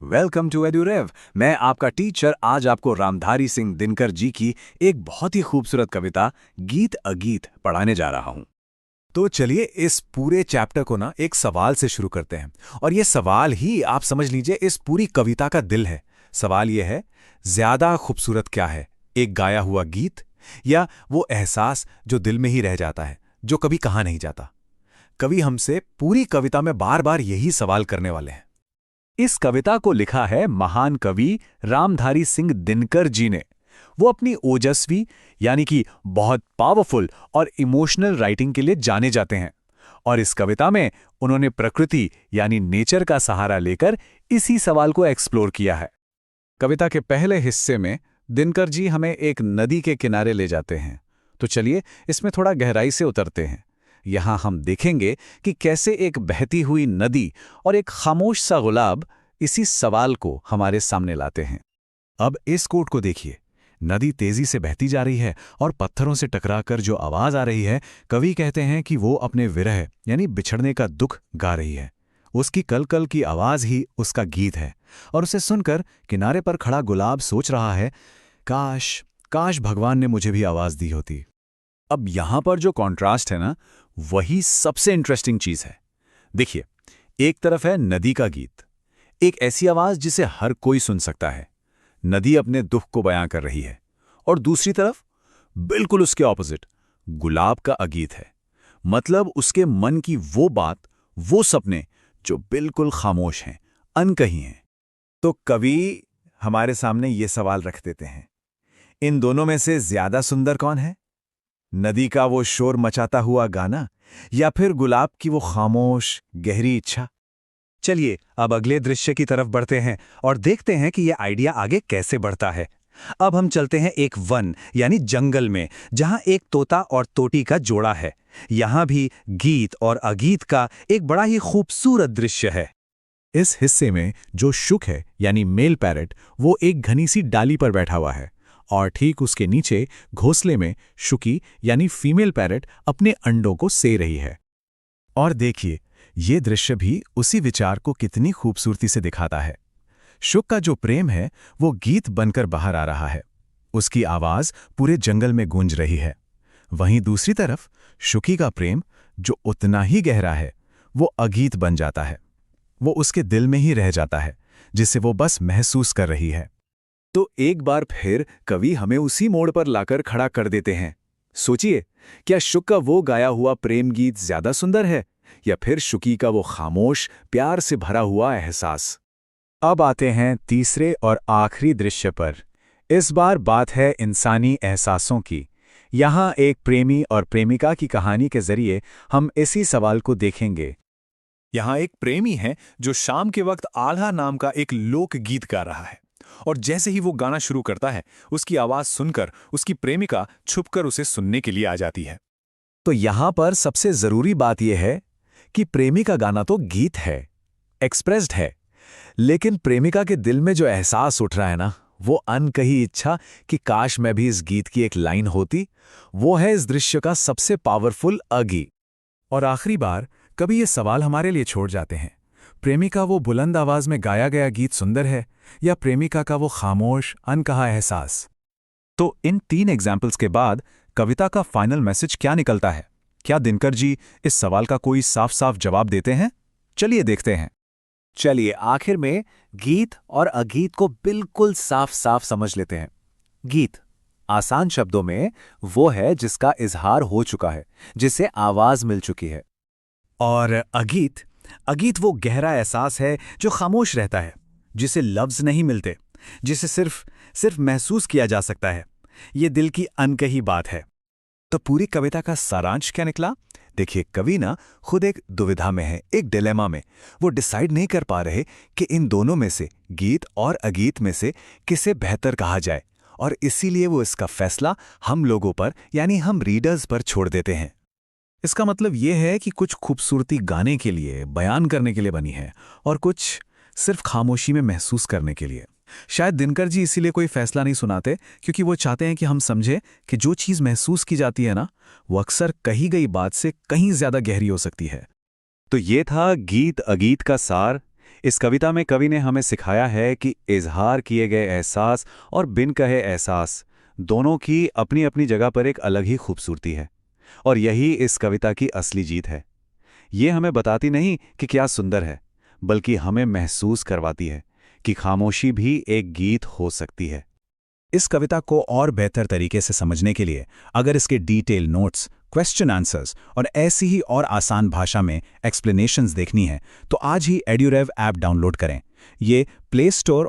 Welcome to एडुरेव। मैं आपका teacher आज आपको रामधारी सिंह दिनकर जी की एक बहुत ही खूबसूरत कविता गीत अगीत पढ़ाने जा रहा हूं। तो चलिए इस पूरे चैप्टर को ना एक सवाल से शुरू करते हैं, और ये सवाल ही आप समझ लीजिए इस पूरी कविता का दिल है। सवाल ये है, ज्यादा खूबसूरत क्या है, एक गाया हुआ गीत या वो एहसास जो दिल में ही रह जाता है, जो कभी कहा नहीं जाता। कवि हमसे पूरी कविता में बार बार यही सवाल करने वाले हैं। इस कविता को लिखा है महान कवि रामधारी सिंह दिनकर जी ने। वो अपनी ओजस्वी यानी कि बहुत पावरफुल और इमोशनल राइटिंग के लिए जाने जाते हैं, और इस कविता में उन्होंने प्रकृति यानी नेचर का सहारा लेकर इसी सवाल को एक्सप्लोर किया है। कविता के पहले हिस्से में दिनकर जी हमें एक नदी के किनारे ले जाते हैं। तो चलिए इसमें थोड़ा गहराई से उतरते हैं। यहां हम देखेंगे कि कैसे एक बहती हुई नदी और एक खामोश सा गुलाब इसी सवाल को हमारे सामने लाते हैं। अब इस कोट को देखिए। नदी तेजी से बहती जा रही है और पत्थरों से टकराकर जो आवाज आ रही है, कवि कहते हैं कि वो अपने विरह यानी बिछड़ने का दुख गा रही है। उसकी कल-कल की आवाज ही उसका गीत है, और उसे सुनकर किनारे पर खड़ा गुलाब सोच रहा है, काश काश भगवान ने मुझे भी आवाज दी होती। अब यहां पर जो कॉन्ट्रास्ट है ना, वही सबसे इंटरेस्टिंग चीज है। देखिए, एक तरफ है नदी का गीत, एक ऐसी आवाज जिसे हर कोई सुन सकता है। नदी अपने दुख को बयां कर रही है, और दूसरी तरफ बिल्कुल उसके ऑपोजिट गुलाब का अगीत है। मतलब उसके मन की वो बात, वो सपने जो बिल्कुल खामोश हैं, अनकही हैं। तो कवि हमारे सामने ये सवाल रख देते हैं, इन दोनों में से ज्यादा सुंदर कौन है? नदी का वो शोर मचाता हुआ गाना, या फिर गुलाब की वो खामोश गहरी इच्छा? चलिए अब अगले दृश्य की तरफ बढ़ते हैं और देखते हैं कि यह आइडिया आगे कैसे बढ़ता है। अब हम चलते हैं एक वन यानी जंगल में, जहां एक तोता और तोटी का जोड़ा है। यहां भी गीत और अगीत का एक बड़ा ही खूबसूरत दृश्य है। इस हिस्से में जो शुक है यानी मेल पैरट, वो एक घनी सी डाली पर बैठा हुआ है, और ठीक उसके नीचे घोंसले में शुकी यानी फीमेल पैरट अपने अंडों को से रही है। और देखिए, ये दृश्य भी उसी विचार को कितनी खूबसूरती से दिखाता है। शुक का जो प्रेम है वो गीत बनकर बाहर आ रहा है, उसकी आवाज पूरे जंगल में गूंज रही है। वहीं दूसरी तरफ शुकी का प्रेम जो उतना ही गहरा है, वो अगीत बन जाता है। वो उसके दिल में ही रह जाता है, जिसे वो बस महसूस कर रही है। तो एक बार फिर कवि हमें उसी मोड़ पर लाकर खड़ा कर देते हैं। सोचिए, क्या शुक का वो गाया हुआ प्रेम गीत ज्यादा सुंदर है, या फिर शुकी का वो खामोश प्यार से भरा हुआ एहसास? अब आते हैं तीसरे और आखिरी दृश्य पर। इस बार बात है इंसानी एहसासों की। यहाँ एक प्रेमी और प्रेमिका की कहानी के जरिए हम इसी सवाल को देखेंगे। यहाँ एक प्रेमी है जो शाम के वक्त आल्हा नाम का एक लोक गीत गा रहा है, और जैसे ही वो गाना शुरू करता है, उसकी आवाज सुनकर उसकी प्रेमिका छुपकर उसे सुनने के लिए आ जाती है। तो यहां पर सबसे जरूरी बात यह है कि प्रेमी का गाना तो गीत है, एक्सप्रेस्ड है, लेकिन प्रेमिका के दिल में जो एहसास उठ रहा है ना, वो अनकही इच्छा कि काश मैं भी इस गीत की एक लाइन होती, वो है इस दृश्य का सबसे पावरफुल अगी। और आखिरी बार कभी ये सवाल हमारे लिए छोड़ जाते हैं, प्रेमिका वो बुलंद आवाज में गाया गया गीत सुंदर है, या प्रेमिका का वो खामोश अनकहा एहसास? तो इन 3 एग्जाम्पल्स के बाद कविता का फाइनल मैसेज क्या निकलता है? क्या दिनकर जी इस सवाल का कोई साफ साफ जवाब देते हैं? चलिए देखते हैं। चलिए आखिर में गीत और अगीत को बिल्कुल साफ साफ समझ लेते हैं। गीत आसान शब्दों में वो है जिसका इजहार हो चुका है, जिसे आवाज मिल चुकी है। और अगीत, अगीत वो गहरा एहसास है जो खामोश रहता है, जिसे लफ्ज नहीं मिलते, जिसे सिर्फ महसूस किया जा सकता है। ये दिल की अनकही बात है। तो पूरी कविता का सारांश क्या निकला? देखिए, कवि ना खुद एक दुविधा में है, एक डिलेमा में। वो डिसाइड नहीं कर पा रहे कि इन दोनों में से, गीत और अगीत में से किसे बेहतर कहा जाए, और इसीलिए वो इसका फैसला हम लोगों पर यानी हम रीडर्स पर छोड़ देते हैं। इसका मतलब ये है कि कुछ खूबसूरती गाने के लिए, बयान करने के लिए बनी है, और कुछ सिर्फ खामोशी में महसूस करने के लिए। शायद दिनकर जी इसीलिए कोई फैसला नहीं सुनाते, क्योंकि वो चाहते हैं कि हम समझें कि जो चीज़ महसूस की जाती है ना, वो अक्सर कही गई बात से कहीं ज्यादा गहरी हो सकती है। तो ये था गीत अगीत का सार। इस कविता में कवि ने हमें सिखाया है कि इजहार किए गए एहसास और बिन कहे एहसास दोनों की अपनी अपनी जगह पर एक अलग ही खूबसूरती है। और यही इस कविता की असली जीत है। ये हमें बताती नहीं कि क्या सुंदर है, बल्कि हमें महसूस करवाती है कि खामोशी भी एक गीत हो सकती है। इस कविता को और बेहतर तरीके से समझने के लिए अगर इसके डिटेल नोट्स, क्वेश्चन आंसर्स और ऐसी ही और आसान भाषा में एक्सप्लेनेशंस देखनी है तो आज ही एड्यूरेव ऐप डाउनलोड करें। ये प्ले स्टोर